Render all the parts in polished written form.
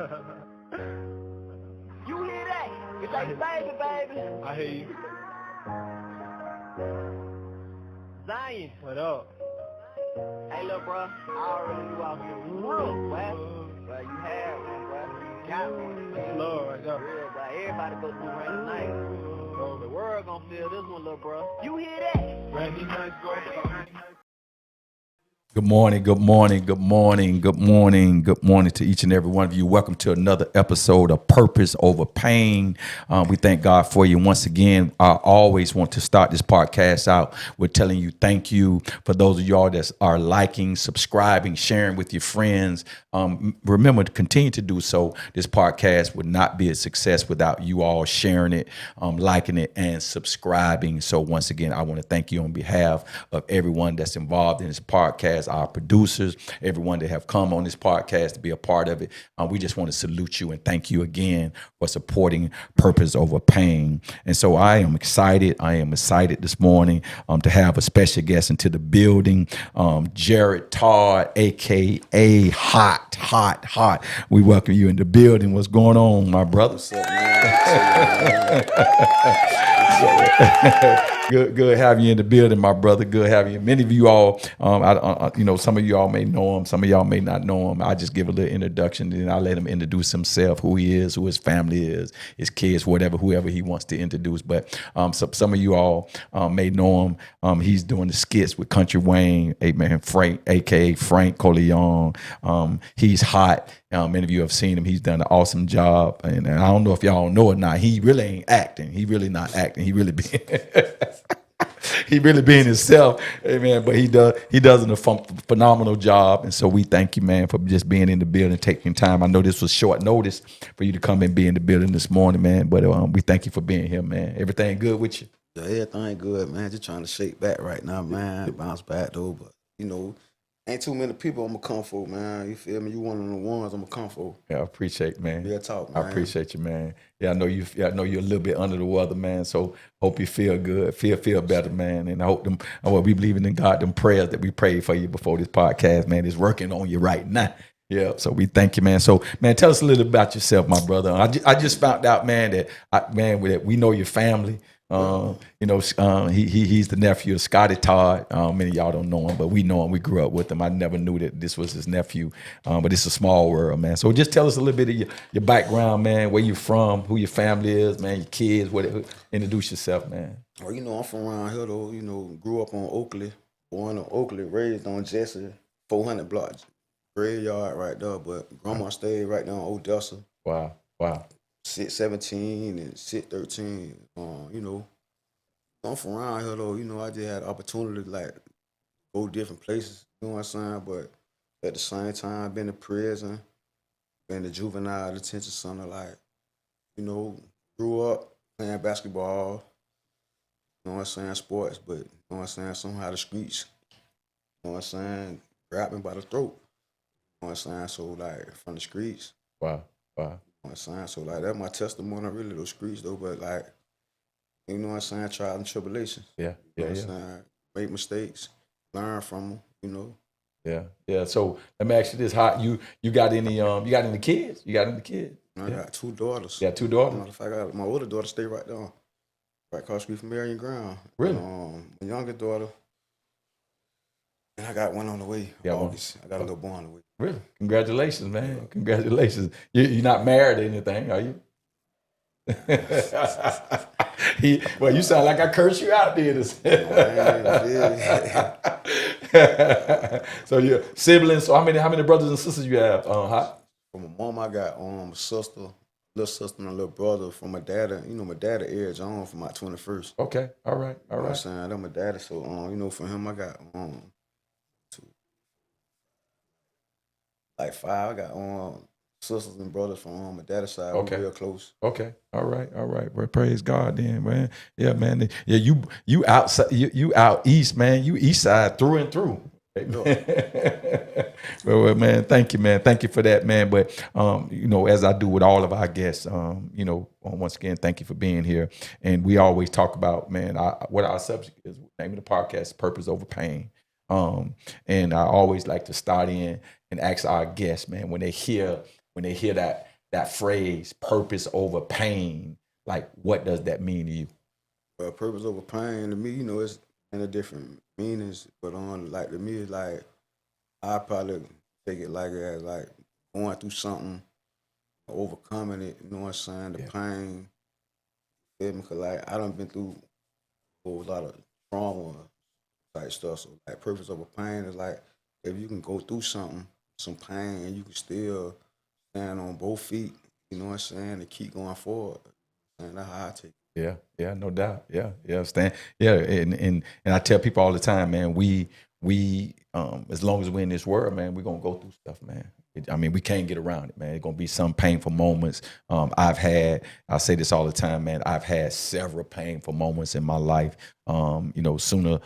You hear that? It's like baby. I hear you. Zion. What up? Hey, look, bro. I already knew I was going to wrong, boy. But you had one, bro. You got one. That's love right there. Real, bro. Everybody go through rain tonight. The world gonna feel this one, little bro. You hear that? Randy Nice, Good morning to each and every one of you. Welcome to another episode of Purpose Over Pain. We thank God for you. Once again, I always want to start this podcast out with telling you thank you for those of y'all that are liking, subscribing, sharing with your friends. Remember to continue to do so. This podcast would not be a success without you all sharing it, liking it, and subscribing. So once again, I want to thank you on behalf of everyone that's involved in this podcast, our producers, everyone that have come on this podcast to be a part of it. We just want to salute you and thank you again for supporting Purpose Over Pain. And so I am excited this morning to have a special guest into the building, Gerod Todd, a.k.a. Hot. We welcome you in the building. What's going on, my brother? What's up, man? Good having you in the building, my brother. Good having you. Many of you all, some of you all may know him. Some of y'all may not know him. I just give a little introduction, and I let him introduce himself, who he is, who his family is, his kids, whoever he wants to introduce. But some of you all may know him. He's doing the skits with Country Wayne, Frank, a.k.a. Frank Coleon. He's hot. Many of you have seen him. He's done an awesome job. And I don't know if y'all know or not. He really ain't acting. He really not acting. He really be he really being himself. Amen. But he does a phenomenal job. And so we thank you, man, for just being in the building, taking time. I know this was short notice for you to come and be in the building this morning, man. But we thank you for being here, man. Everything good with you? Yeah, everything good, man. Just trying to shake back right now, man. Bounce back, though. But, ain't too many people I'm going to come for, man. You feel me? You one of the ones I'm going to come for. Yeah, I appreciate, man. Real talk, man. I appreciate you, man. Yeah, I know you're a little bit under the weather, man. So hope you feel good, feel better, man. And I hope we believing in God, them prayers that we prayed for you before this podcast, man, is working on you right now. Yeah, so we thank you, man. So, man, tell us a little about yourself, my brother. I just found out, man, that we know your family. He's the nephew of Scotty Todd. Many of y'all don't know him, but we know him. We grew up with him. I never knew that this was his nephew, but it's a small world, man. So just tell us a little bit of your background, man, where you're from, who your family is, man, your kids, introduce yourself, man. Well, I'm from around here, though. Grew up on Oakley, born on Oakley, raised on Jesse, 400 blocks, graveyard right there, but grandma stayed right there on Odessa. Wow. 6'17" and 6'13". I'm from around here though. I just had the opportunity to like go different places. You know what I'm saying? But at the same time, been in prison, been a juvenile detention center. Like, grew up playing basketball. You know what I'm saying? Sports, but you know what I'm saying? Somehow the streets. You know what I'm saying? Grabbed me by the throat. You know what I'm saying? So like from the streets. Wow. You know what I'm saying? So, like, that's my testimony, really, those streets, though. But, like, you know what I'm saying? Trials and tribulations. Yeah. You know what I'm saying? Make mistakes, learn from them, Yeah. So, let me ask you this. How you got any kids? You got any kids? I got 2 daughters. You got 2 daughters? Matter of fact, I got my older daughter stay right there, right across the street from Marion Ground. Really? My younger daughter, and I got one on the way. Yeah, August. I got a little boy on the way. Really? Congratulations, man. Yeah. Congratulations. You're not married or anything, are you? You sound like I cursed you out there. So your siblings, so how many brothers and sisters you have? From my mom, I got a sister, little sister and a little brother. From my dad, my dad Ed John from my 21st. Okay, all right. You know what I'm saying? That's my daddy. So, for him, I got 2, like 5. I got sisters and brothers from my daddy's side. Okay. We're real close. Okay. All right. Well, praise God then, man. Yeah, man. Yeah, you outside, you out east, man. You east side through and through. Well, man, thank you, man. Thank you for that, man. But as I do with all of our guests, once again, thank you for being here. And we always talk about, man, what our subject is. Name of the podcast, Purpose Over Pain. And I always like to start in and ask our guests, man, when they hear that that phrase, purpose over pain, like what does that mean to you? Purpose over pain to me, you know, it's in a different meanings, but like to me, it's like I probably take it like as like going through something, overcoming it. You know what I'm saying? The pain. Feel me? Cause like I done been through a whole lot of trauma type stuff. So like purpose over pain is like if you can go through something, some pain, and you can still stand on both feet. You know what I'm saying? And keep going forward. And that's how I take it. Yeah, no doubt. Yeah, stand. Yeah, and I tell people all the time, man, we as long as we're in this world, man, we're gonna go through stuff, man. I mean, we can't get around it, man. It's gonna be some painful moments. I say this all the time, man. I've had several painful moments in my life. Soon,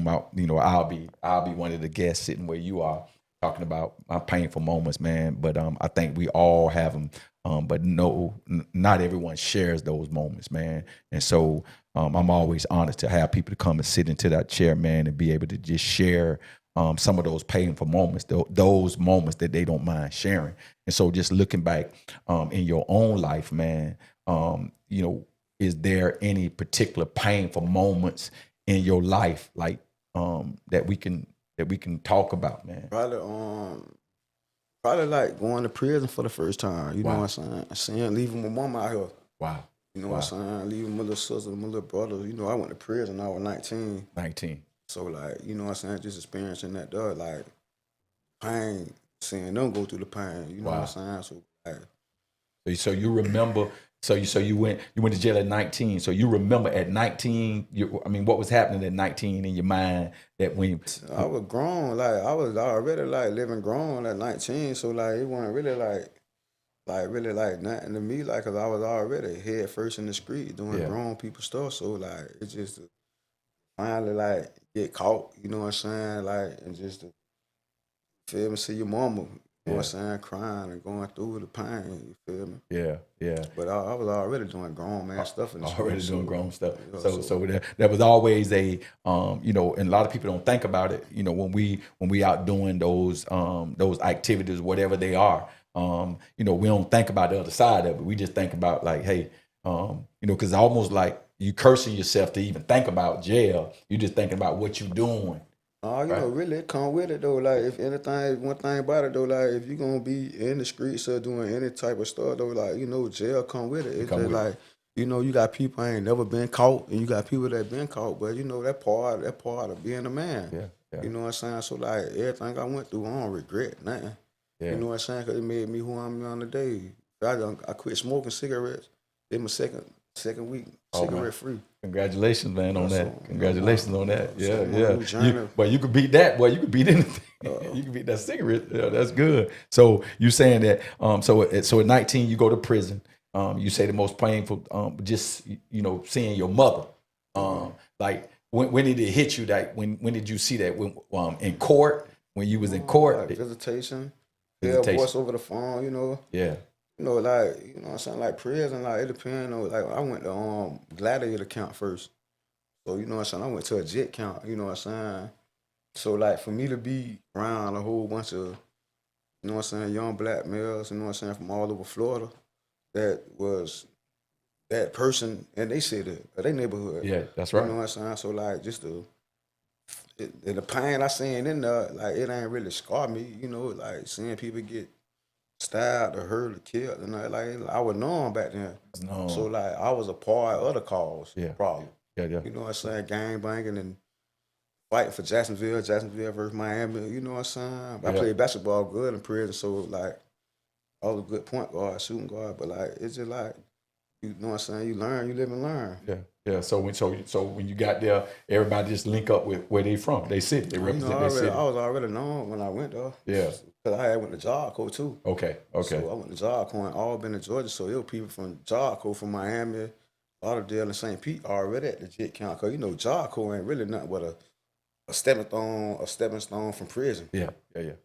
I'll be one of the guests sitting where you are talking about my painful moments, man. But I think we all have them. But no, not everyone shares those moments, man. And so I'm always honored to have people to come and sit into that chair, man, and be able to just share some of those painful moments, those moments that they don't mind sharing. And so just looking back in your own life, man, is there any particular painful moments in your life, like that we can talk about, man? Probably like going to prison for the first time. You know what I'm saying? Leaving my mama out here. Wow. You know what I'm saying? Leaving my little sister, my little brother. You know, I went to prison when I was 19. 19. So like, you know what I'm saying? Just experiencing that, like pain, seeing them go through the pain. You know what I'm saying? So like, so you remember. So you went to jail at 19. So you remember at 19. What was happening at 19 in your mind that when I was grown, like I was already like living grown at 19. So like it wasn't really like nothing to me, like, cause I was already head first in the street doing grown people stuff. So like it's just to finally like get caught. You know what I'm saying? Like and just to feel me, see your mama. You know what I'm saying? Crying and going through the pain, you feel me? Yeah. But I was already doing grown man stuff in the street. Already doing grown stuff. So there was always a, and a lot of people don't think about it, when we out doing those activities, whatever they are, we don't think about the other side of it. We just think about like, hey, because almost like you cursing yourself to even think about jail. You just thinking about what you doing. Really it come with it though. Like if anything, one thing about it though, like if you gonna be in the streets or doing any type of stuff though, like jail come with it. It's just like you got people ain't never been caught, and you got people that been caught, but that part of being a man. Yeah. You know what I'm saying? So like everything I went through, I don't regret nothing. Yeah. You know what I'm saying? Cause it made me who I'm on today. I quit smoking cigarettes in my second week, cigarette free. Congratulations, man, on that. Congratulations on that. Yeah. You could beat that, boy. You could beat anything. You could beat that cigarette. Yeah, that's good. So you saying that? So at 19 you go to prison. You say the most painful, just seeing your mother. Like when did it hit you? Like when did you see that? When in court? When you was in court? Like visitation. Voice over the phone. Yeah. Like, what I'm saying, like prison, like it depends on, like I went to gladiator camp first. So, what I'm saying, I went to a jet camp, what I'm saying. So like for me to be around a whole bunch of, what I'm saying, young black males, what I'm saying, from all over Florida, that was that person in their city, or their neighborhood. Yeah, that's right. You know what I'm saying? So like just the pain I seen in there, like it ain't really scarred me, like seeing people get stabbed or hurt or killed, and I was known back then. No. So like I was a part of the cause, problem. Yeah. You know what I'm saying? Gang banging and fighting for Jacksonville versus Miami. You know what I'm saying? I played basketball good in prison, so like I was a good point guard, shooting guard, but like it's just like you know what I'm saying? You learn, you live and learn. Yeah. So when you got there, everybody just link up with where they from. They city. They represent their city. I was already known when I went there. Yeah. Because I went to Jericho too. Okay. So I went to Jericho in Albany, Georgia. So there were people from Jericho, from Miami, Lauderdale, and St. Pete already at the jet camp. Because Jericho ain't really nothing but a stepping stone from prison. Yeah. You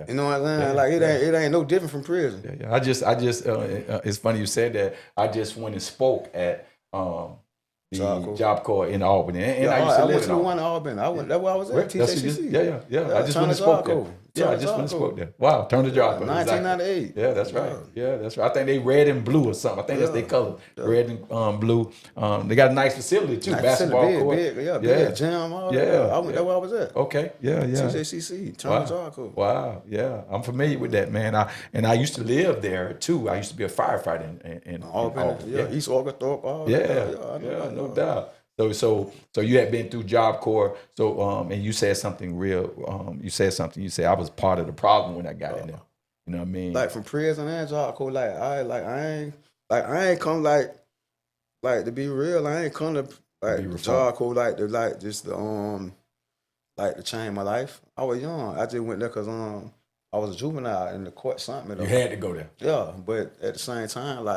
know what I'm saying? It ain't no different from prison. Yeah. I just it's funny you said that. I just went and spoke at the Job Corps in Albany, and I used to live in Albany. That's where I was at. TCC. Yeah. I just went and spoke there. Yeah, I just went and spoke there. Wow, turn the job. 1998. Exactly. Yeah, that's right. Yeah, that's right. I think they red and blue or something. I think that's their color. Red and blue. They got a nice facility too. Basketball court. Big gym. All that. That's where I was at. Okay. Yeah. TJCC. Turner Job Court. Wow. Yeah, I'm familiar with that, man. I used to live there too. I used to be a firefighter in Albany. Yeah, East Oglethorpe. No doubt. So you had been through Job Corps. So and you said something real. You said I was part of the problem when I got in there. You know what I mean? Like from prison and Job Corps, I ain't come like to be real. I ain't come to Job Corps to change my life. I was young. I just went there because I was a juvenile and the court sent me there. You had to go there. Yeah, but at the same time,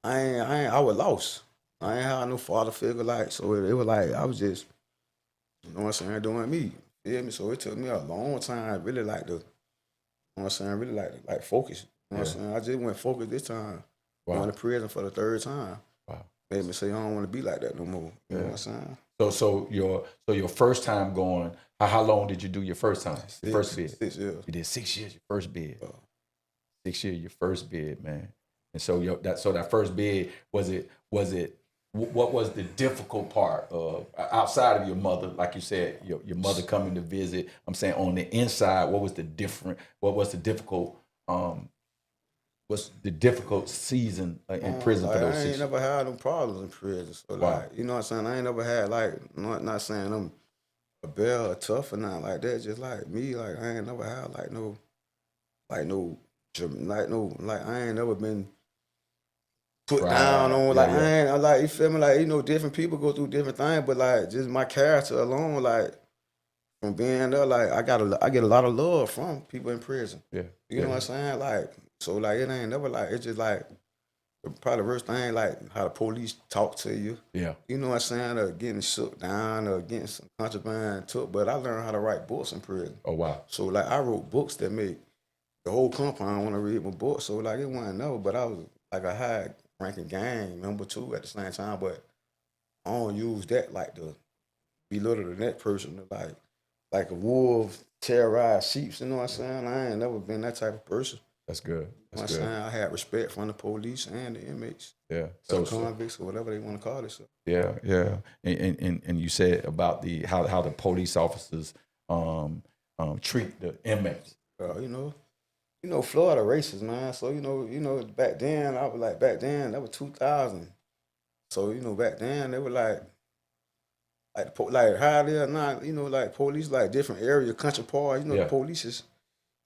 I was lost. I ain't had no father figure, so it was like I was just, you know what I'm saying, doing me. You feel me? So it took me a long time really focus. You know what I'm saying? I just went focused this time. Wow. Going to prison for the third time. Wow. Made me say I don't want to be like that no more. You know what I'm saying? So your first time going, how long did you do your first time? First bid? 6 years. You did 6 years, your first bid. 6 years, your first bid, man. And so that first bid, what was the difficult part of outside of your mother, like you said, your mother coming to visit? I'm saying on the inside, what was the difficult season in prison for those 6 years? I ain't never had no problems in prison. So you know what I'm saying? I ain't never had not saying I'm a bear or tough or nothing like that. Just like me, I ain't never had I ain't never been put down on I ain't you feel me, different people go through different things, but just my character alone, from being there, I get a lot of love from people in prison. Yeah. You know what I'm saying? So it ain't never it's just probably the worst thing, how the police talk to you. Yeah. You know what I'm saying? Or getting shook down or getting some contraband took. But I learned how to write books in prison. Oh wow. So I wrote books that made the whole compound want to read my book. So it wasn't never, but I was a high ranking gang number 2 at the same time, but I don't use that to belittle the next person, like a wolf terrorize sheep. You know what I'm saying? I ain't never been that type of person. That's good. That's good. I had respect from the police and the inmates. Yeah. So convicts or whatever they want to call it. So. Yeah. And you said about how the police officers treat the inmates. You know, Florida racist, man. So, back then, I was that was 2000. So, back then, they were how they are now, police, different area, country part, the police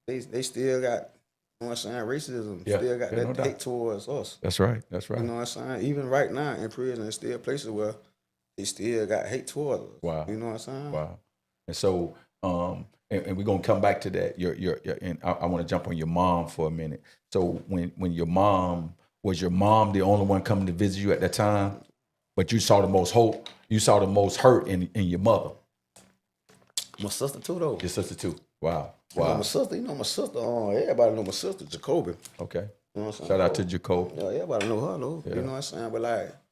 they still got, you know what I'm saying, racism, still got that hate towards us. That's right. You know what I'm saying? Even right now in prison, there's still places where they still got hate towards us. Wow. You know what I'm saying? Wow. And so, and we're gonna come back to that. And I want to jump on your mom for a minute. So when your mom was the only one coming to visit you at that time, but you saw the most hope, you saw the most hurt in your mother. My sister too, though. Your sister too. Wow. My sister, everybody know my sister, Jacoby. Okay. You know what I'm saying? Shout out to Jacoby. Yeah, everybody know her though. Yeah. You know what I'm saying? But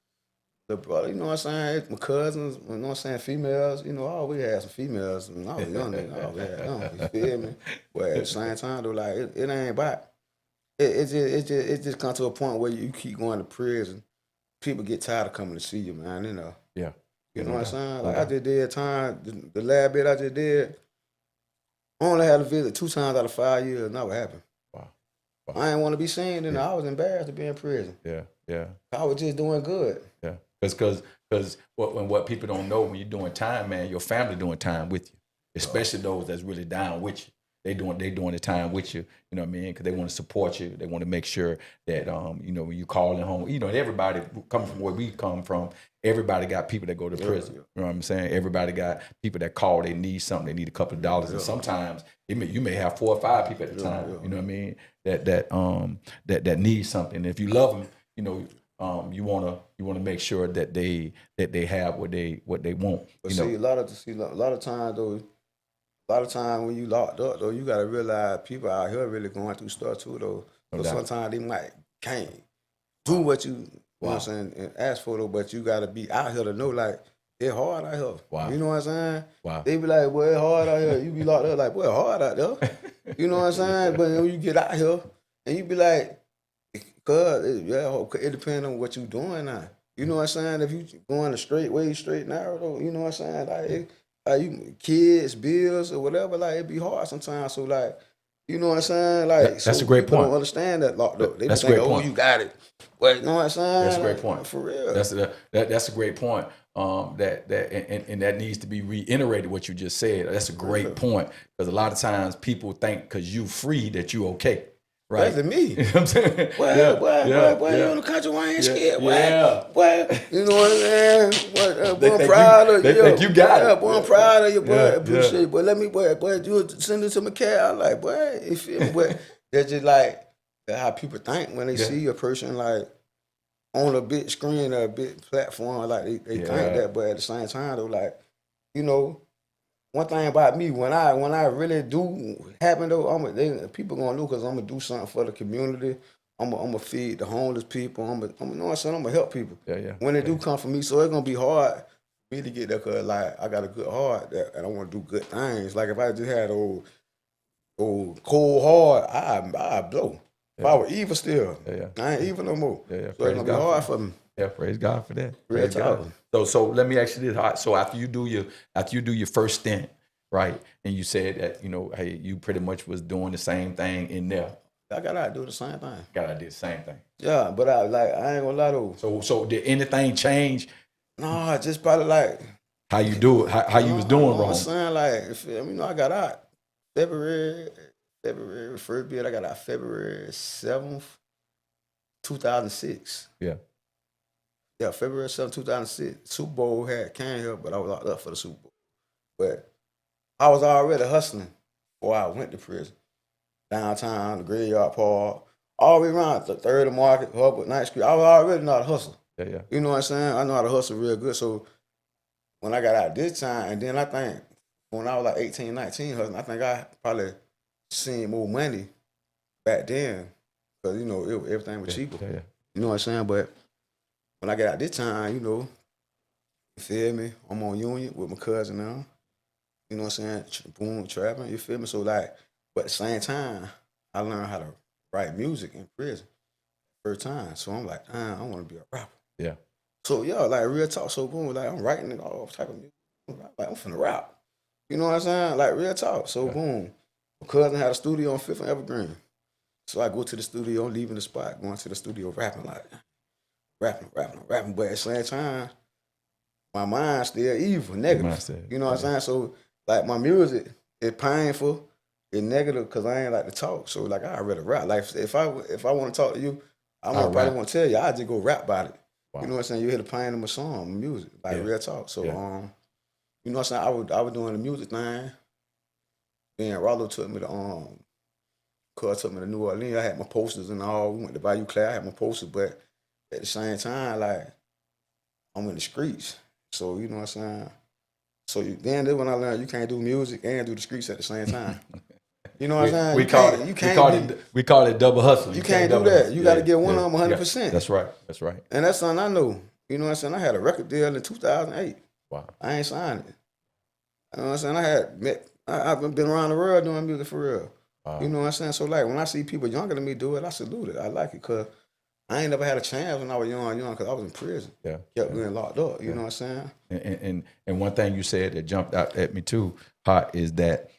the brother, you know what I'm saying? My cousins, you know what I'm saying? Females, I always had some females. When I was young, I always had them. You feel me? But at the same time, though, it ain't about. It just comes to a point where you keep going to prison. People get tired of coming to see you, man. Yeah. You know what I'm saying? I just did time. The last bit I just did. I only had a visit 2 times out of 5 years. Now what happened? Wow. I didn't want to be seen, and I was embarrassed to be in prison. Yeah. I was just doing good. Yeah. Because what people don't know, when you're doing time, man, your family doing time with you, especially those that's really down with you. They doing the time with you, you know what I mean? Because they want to support you. They want to make sure that, when you calling home, everybody coming from where we come from, everybody got people that go to prison. You know what I'm saying? Everybody got people that call, they need something, they need a couple of dollars. And sometimes you may have 4 or 5 people at the time, you know what I mean? That need something. And if you love them, you wanna make sure that they have what they want. But see, a lot of times though, when you locked up though, you gotta realize people out here really going through stuff too though. So sometimes they can't do what you know what I'm saying, and ask for though, but you gotta be out here to know It's hard out here. Wow. You know what I'm saying? Wow. They be like, boy, it's hard out here. You be locked up like, boy, it's hard out there. You know what I'm saying? But when you get out here and you be like, cuz, it depends on what you doing now. You know what I'm saying? If you going the straight way, straight narrow, though, you know what I'm saying? Like you kids, bills, or whatever, like it be hard sometimes. So like, you know what I'm saying? Like that's a great people point. don't understand that locked up. They That's be a great thinking, point. you got it. But you know what I'm saying? That's a great point. For real. That's a great point. And that needs to be reiterated. What you just said. That's a great point, because a lot of times people think because you free that you okay. Right. That's me. You know what I'm saying? Boy, you in the country, why ain't scared? Boy, you know what I'm saying? Boy, I'm proud of you. They think you got it. Boy, I'm proud of you, boy. Yeah, Appreciate it. But let me, boy, you send it to my cat. I'm like, boy, you feel me? But that's just like how people think when they see a person like on a big screen or a big platform. Like they think that, but at the same time, though, like, you know, one thing about me, when I really do happen though, people gonna know, because I'm gonna do something for the community. I'm gonna feed the homeless people. I'm you know what I'm saying? I'm gonna help people. When they do come for me, so it's gonna be hard for me to get there, cause like I got a good heart and I want to do good things. Like if I just had old cold heart, I blow. If I were evil still, I ain't evil no more. So it's gonna be hard for me. Yeah, praise God for that. Real Praise God. So let me ask you this. So after you do your first stint, right, and you said that, you know, hey, you pretty much was doing the same thing in there. I gotta do the same thing. Gotta do the same thing. Yeah, but I ain't gonna lie though. So did anything change? No, just probably like how you do it, how you was doing wrong. I'm saying, like, you know, I got out February first bid. I got out February 7th, 2006. Yeah, February 7th, 2006. Super Bowl came here, but I was locked up for the Super Bowl. But I was already hustling before I went to prison. Downtown, the Graveyard Park, all the way around the 3rd Market, Hubbard, 9th Street. I was already know how to hustle. You know what I'm saying? I know how to hustle real good. So when I got out this time, and then I think when I was like 18, 19 hustling, I think I probably seen more money back then, because, you know, everything was cheaper. You know what I'm saying? But when I got out this time, you know, you feel me? I'm on Union with my cousin now. You know what I'm saying? Boom, trapping, you feel me? So like, but at the same time, I learned how to write music in prison first time. So I'm like, I want to be a rapper. So yeah, like real talk. So boom, like I'm writing and all type of music. Like I'm finna rap. You know what I'm saying? Like real talk. So boom, my cousin had a studio on 5th and Evergreen. So I go to the studio, leaving the spot, going to the studio, rapping. But at the same time, my mind's still evil, negative. You know what I'm saying? So like my music is painful, it's negative, because I ain't like to talk. So like I rather rap. Like if I want to talk to you, I probably won't tell you. I just go rap about it. You know what I'm saying? You hear the pain in my song, my music, like real talk. So you know what I'm saying? I was doing the music thing. Then Rollo took me to Cuz took me to New Orleans. I had my posters and all. We went to Bayou Claire. I had my posters, but at the same time, like, I'm in the streets. So, you know what I'm saying? So then when I learned you can't do music and do the streets at the same time. You know what I'm saying? We call it double hustling. You can't do that. You got to get one of them 100%. That's right. And that's something I know. You know what I'm saying? I had a record deal in 2008. Wow. I ain't signed it. You know what I'm saying? I've been around the world doing music for real. Wow. You know what I'm saying? So like when I see people younger than me do it, I salute it. I like it, because I ain't never had a chance when I was young, because I was in prison. Kept getting locked up. You know what I'm saying? And one thing you said that jumped out at me too, Hot, is that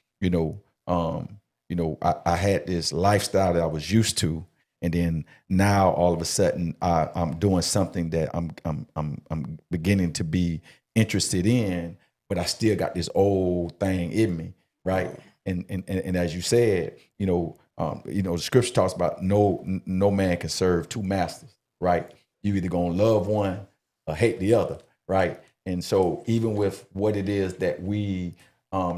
I had this lifestyle that I was used to, and then now all of a sudden I'm doing something that I'm beginning to be interested in, but I still got this old thing in me, right? And as you said, the scripture talks about no man can serve two masters, right? You either gonna love one or hate the other, right? And so even with what it is that we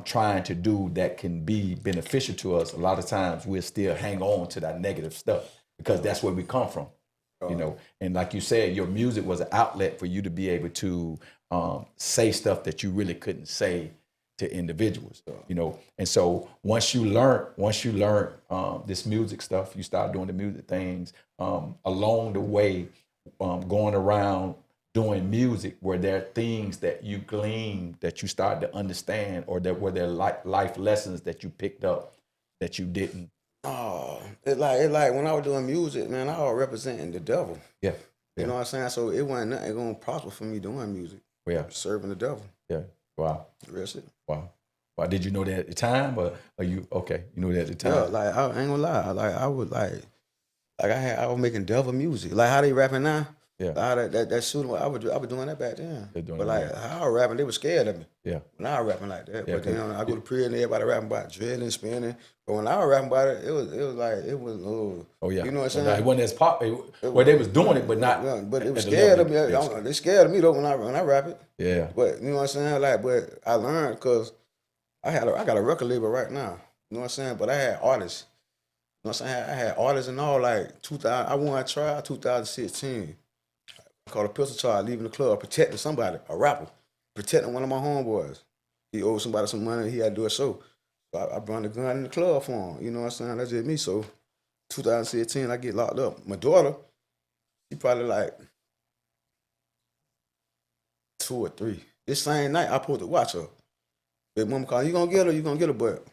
trying to do that can be beneficial to us, a lot of times we'll still hang on to that negative stuff, because that's where we come from, And like you said, your music was an outlet for you to be able to say stuff that you really couldn't say to individuals, And so once you learn this music stuff, you start doing the music things, along the way, going around doing music, were there things that you gleaned that you started to understand, or that were there life lessons that you picked up that you didn't? Oh, it like when I was doing music, man, I was representing the devil. Yeah. You know what I'm saying? So it wasn't nothing gonna prosper for me doing music. Yeah. Serving the devil. Yeah. Wow. That's it. Wow. Wow. Did you know that at the time, or are you okay? You knew that at the time. Yeah, like I ain't gonna lie. Like I would I was making devil music. Like how they rapping now. Yeah. How that shooting, I was doing that back then. They're doing But that like now. how I was rapping, they were scared of me. Yeah. When I was rapping like that. Yeah, But then I go to prison, everybody rapping about drilling, spinning. But when I was rapping about it, it was Oh yeah. you know what I'm Well, saying? it wasn't as pop. Well, they was doing it, but not. Yeah, but it was at the scared of level me. They scared of me though when I rap it. Yeah. But you know what I'm saying? Like, but I learned because I got a record label right now. You know what I'm saying? But I had artists. You know what I'm saying? I had artists and all like 2000. I won a trial 2016. I called a pistol charge, leaving the club, protecting somebody, a rapper, protecting one of my homeboys. He owed somebody some money. He had to do a show. So I brought the gun in the club for him. You know what I'm saying? That's just me. So 2016, I get locked up. My daughter, she probably like 2 or 3. This same night, I pulled the watch up. Big mama called, you gonna get her, but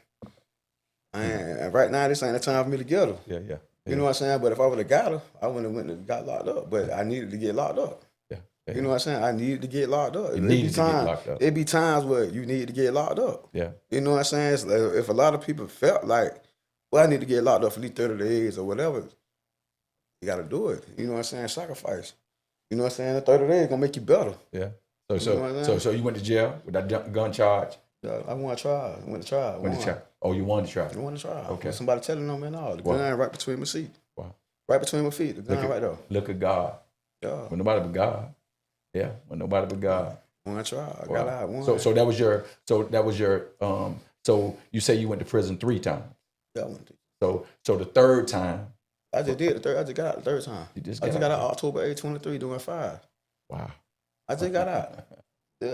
right now, this ain't the time for me to get her. Yeah. You know what I'm saying? But if I would have got her, I wouldn't have went and got locked up. But I needed to get locked up. Yeah. You know what I'm saying? I needed to get locked up. You needed to get locked up. It'd be times where you need to get locked up. Yeah. You know what I'm saying? It's like, if a lot of people felt like, well, I need to get locked up for these 30 days or whatever, you got to do it. You know what I'm saying? Sacrifice. You know what I'm saying? The 30 days going to make you better. Yeah. You know what I'm saying? So you went to jail with that gun charge? Yeah, I went to trial. Went to trial. Went to trial. Oh, you won the trial. I went to trial. Okay. Somebody telling them and all. The gun right between my feet. Wow. Right between my feet. The gun right there. Look at God. Yeah. When nobody but God. Yeah. When nobody but God. Went to trial. I Wow. got out. Won. So that was your so you say you went to prison 3 times. Yeah, I went to. So the third time. I just did the third. I just got out the third time. You just I just got out out. October 8, 23, doing 5. Wow. I just got out.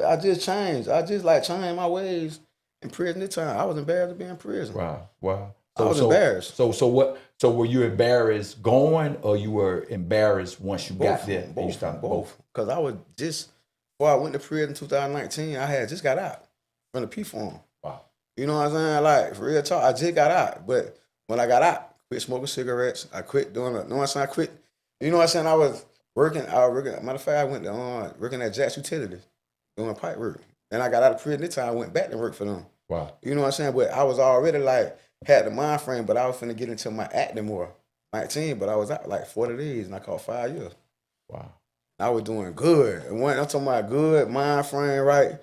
I just changed. I just like changed my ways in prison this time. I was embarrassed to be in prison. Wow. Wow. I was embarrassed. So were you embarrassed going, or you were embarrassed once you got there? And you Both. started Both. Because I was just, before I went to prison in 2019, I had just got out from the P form. Wow. You know what I'm saying? Like, for real talk, I just got out. But when I got out, quit smoking cigarettes. I quit doing it. You know what I'm saying? I quit. You know what I'm saying? I was working. Matter of fact, I went to working at Jack's Utilities, doing pipe work. Then I got out of prison this time. I went back to work for them. Wow. You know what I'm saying? But I was already like, had the mind frame, but I was finna get into my acting more. 19, but I was out like 40 days and I caught 5 years. Wow. I was doing good. And I'm talking about good mind frame, right?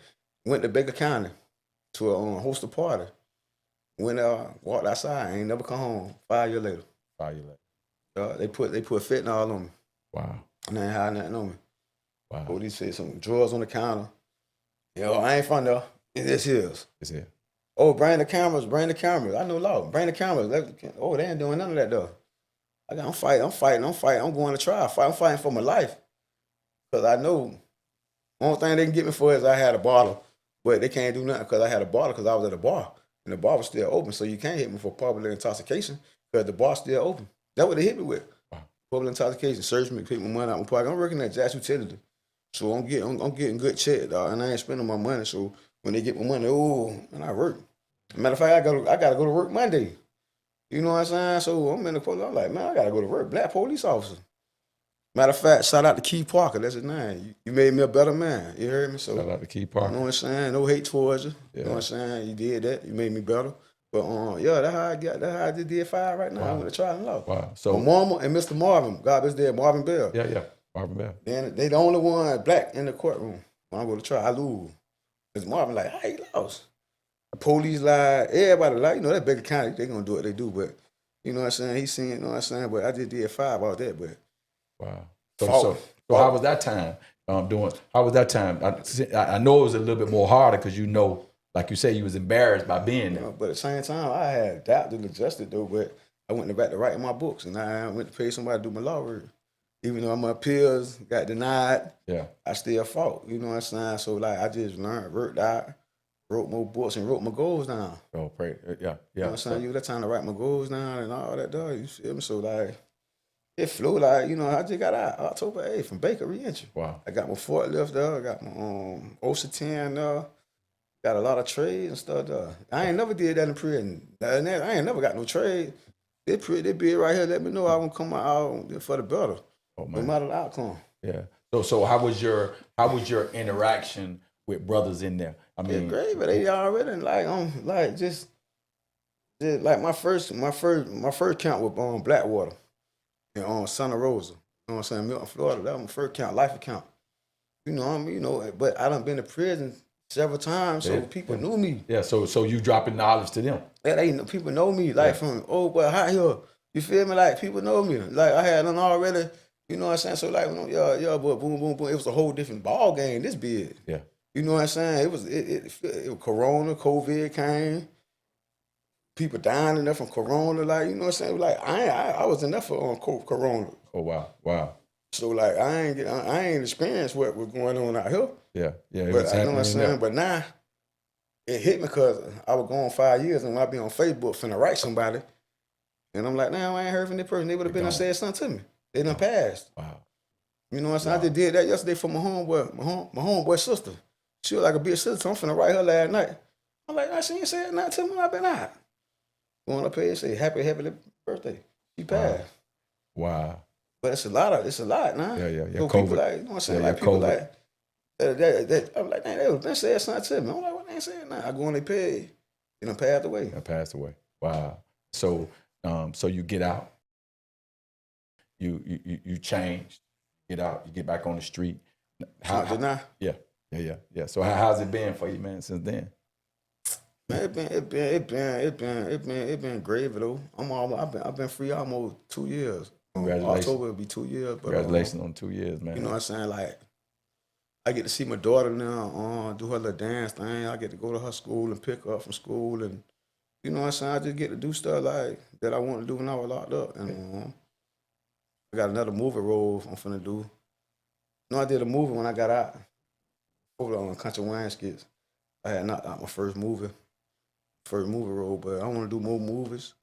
Went to Baker County to host a party. Went walked outside, ain't never come home. 5 years later. 5 years later. They put fentanyl on me. Wow. And they ain't had nothing on me. Wow. Police said some drugs on the counter. Yo, I ain't from there. It's his. It's here. Oh, bring the cameras. I know law. Bring the cameras. Oh, they ain't doing none of that though. I'm fighting. I'm going to trial. I'm fighting for my life. Because I know only thing they can get me for is I had a bottle. But they can't do nothing because I had a bottle because I was at a bar. And the bar was still open. So you can't hit me for public intoxication because the bar's still open. That's what they hit me with. Wow. Public intoxication. Search me, pick my money out my pocket. I'm working at Jack's Utility. So I'm getting good check, dog, and I ain't spending my money. So when they get my money, and I work. Matter of fact, I gotta go to work Monday. You know what I'm saying? So I'm in the police. I'm like, man, I gotta go to work. Black police officer. Matter of fact, shout out to Key Parker. That's his name. You made me a better man. You heard me? So Shout out to Key Parker. You know what I'm saying? No hate towards you. Yeah. You know what I'm saying? You did that. You made me better. But yeah, that's how I just did 5 right now. Wow. I went to trial and law. Wow. So my mama and Mr. Marvin, God bless dead, Marvin Bell. yeah. Marvin Bell. Then they the only one black in the courtroom. When I go to trial, I lose. Because Marvin like, how you lost? The police lied, everybody lied. You know, that Baker County, they gonna do what they do. But you know what I'm saying? He seen, you know what I'm saying? But I just did 5 out that. But Wow. So how was that time doing? How was that time? I know it was a little bit more harder because you know, like you say, you was embarrassed by being there. But at the same time, I had adapted and adjusted though. But I went back to writing my books, and I went to pay somebody to do my law work. Even though my appeals got denied, Yeah. I still fought. You know what I'm saying? So like I just learned, worked out, wrote more books, and wrote my goals down. Oh, pray. Yeah. You know what I'm saying? You that time to write my goals down and all that, dog. You feel me? So like, it flew like, I just got out October 8th from Baker Reentry. Wow. I got my forklift there. I got my OSHA 10 there. Got a lot of trades and stuff there. I ain't never did that in prison. I ain't never got no trade. They be right here let me know I want to come out for the better. Oh, No man. matter the outcome. Yeah. So how was your interaction with brothers in there? I It's mean, great, but they already like just like my first count was Blackwater and on Santa Rosa. You know what I'm saying? Milton, Florida. That was my first count, life account. You know what I mean? But I done been to prison several times, so people knew me. Yeah, so you dropping knowledge to them. Yeah, people know me, like from old boy hot here. You feel me? Like people know me. Like I had done already, you know what I'm saying? So like, boy, boom, boom, boom. It was a whole different ball game. This big. Yeah. You know what I'm saying? It was Corona, COVID came. People dying in there from Corona, like, you know what I'm saying? Like I was in there for Corona. Oh wow. So like I ain't experienced what was going on out here. Yeah. It But was I know what I'm happening saying. there. But now it hit me because I was gone 5 years, and when I be on Facebook finna write somebody, and I'm like, nah, I ain't heard from this person. They would have been and said something to me. They done passed. Wow. You know what I'm saying? I just did that yesterday for my homeboy sister. She was like a big sister. So I'm finna write her last night. I'm like, nah, she ain't said nothing to me. I been out. Going up here and say happy birthday. She passed. Wow. But it's a lot, nah. Yeah. So COVID. people like, you know what I'm saying? Yeah, Like people COVID. like I'm like, dang, they said something to me. I'm like, what they ain't saying nothing? I go on their page, and I passed away. I passed away. Wow. So you get out. You change. Get out. You get back on the street. Now, Yeah. So how's it been for you, man, since then? man, it been gravy though. I've been free almost 2 years. Congratulations. October will be 2 years. But, Congratulations on 2 years, man. You know what I'm saying? Like, I get to see my daughter now, do her little dance thing. I get to go to her school and pick her up from school, and you know what I'm saying? I just get to do stuff like that I wanted to do when I was locked up. And I got another movie role I'm finna do. I did a movie when I got out. Over on Country Wine Skits. I had knocked out my first movie role, but I want to do more movies.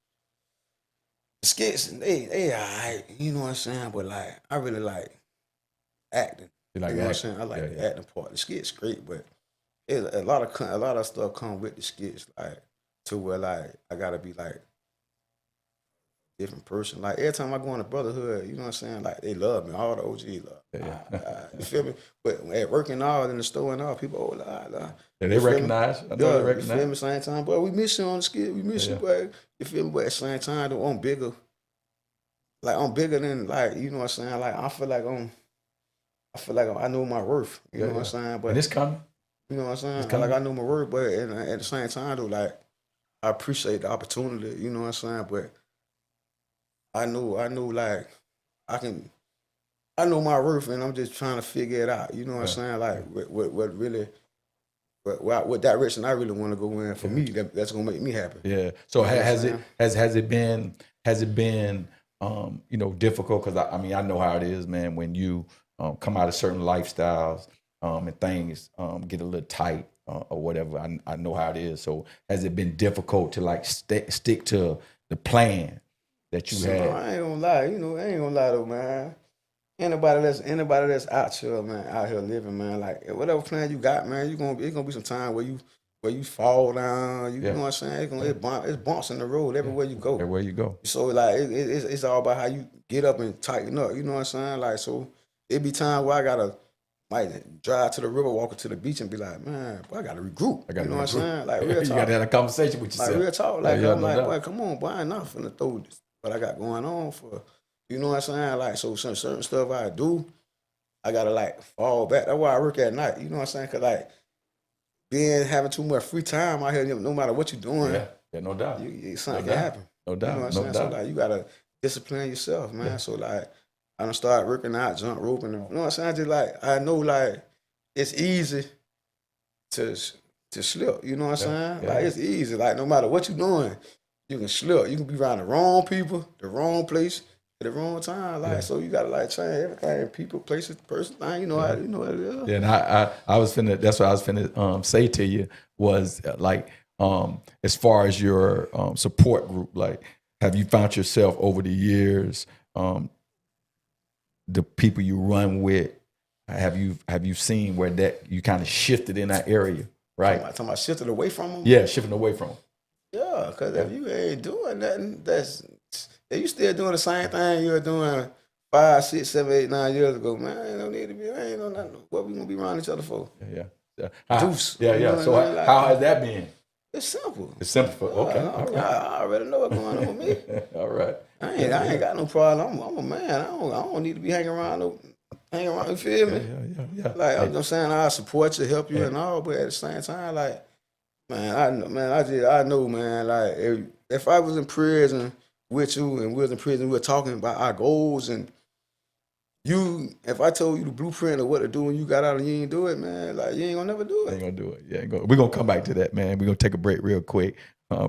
The skits, they all right, you know what I'm saying? But like, I really like acting. You like know what I'm acting? saying? I like the Yeah. acting part. The skits great, but a lot of stuff come with the skits, like to where like I gotta be like different person. Like every time I go in the Brotherhood, you know what I'm saying? Like they love me. All the OG love me. Yeah. You feel me? But at work and all, in the store and all, people, Yeah, you they feel me? recognize. I know they Yeah, you recognize. feel me? Same time, boy, we miss you on the skit. We miss you, boy. You feel me? But at the same time, though, I'm bigger. Like I'm bigger than like, you know what I'm saying? Like I feel like I know my worth. You know what I'm saying? But And it's coming. you know what I'm saying? It's coming. Like I know my worth, but at the same time though, like I appreciate the opportunity. You know what I'm saying? But I know like I know my worth, and I'm just trying to figure it out. You know what I'm saying? Like what really. What direction I really want to go in for me, that's gonna make me happy. Yeah. So You know what has I'm it been difficult? Because I mean I know how it is, man. When you come out of certain lifestyles and things get a little tight or whatever, I know how it is. So has it been difficult to like stick to the plan that you had? I ain't gonna lie, I ain't gonna lie though, man. Anybody that's out here, man, out here living, man, like whatever plan you got, man, it's gonna be some time where you fall down. You know what I'm saying? It's bumps in the road everywhere you go. Everywhere you go. So like it's all about how you get up and tighten up. You know what I'm saying? Like so, it be time where I might drive to the river, walk to the beach, and be like, man, boy, I gotta regroup. You know what I'm saying? Like real talk. You gotta have a conversation with yourself. Like real talk. Like Yeah, I'm no like, doubt. boy, come on, boy, I ain't not finna throw this what I got going on for. You know what I'm saying? Like so, some certain stuff I do, I gotta like fall back. That's why I work at night. You know what I'm saying? Cause like having too much free time out here, no matter what you're doing, Yeah, no doubt. something can happen. No doubt. You know what I'm No saying? doubt. So like you gotta discipline yourself, man. So like I done started working out, jump roping. You know what I'm saying? I just like I know like it's easy to slip. You know what I'm saying? Yeah. Like it's easy. Like no matter what you're doing, you can slip. You can be around the wrong people, the wrong place, at the wrong time. Like so, you gotta like change everything: people, places, person, thing. You know how you know what it is. Yeah, and I was finna. That's what I was finna say to you was like as far as your support group. Like, have you found yourself over the years the people you run with, have you seen where that you kind of shifted in that area, right? Talking about shifted away from them? Yeah, shifting away from them. Yeah, because if you ain't doing nothing, if you still doing the same thing you were doing 5, 6, 7, 8, 9 years ago, man, ain't no need to be, ain't no nothing. What we gonna be around each other for? Yeah. Deuce. Yeah, You know yeah. what So I mean? Like, how has that been? it's simple. It's simple. Okay. I already know what's going on with me. All right. I ain't got no problem. I'm a man. I don't need to be hanging around. You feel me? Yeah. Like I'm saying, I support you, help you, and all, but at the same time, like, man, I know, man. Like, if I was in prison with you, and we was in prison, we were talking about our goals, and if I told you the blueprint of what to do, and you got out and you ain't do it, man, like, you ain't gonna never do it. Ain't gonna do it. Yeah, we're gonna come back to that, man. We're gonna take a break real quick.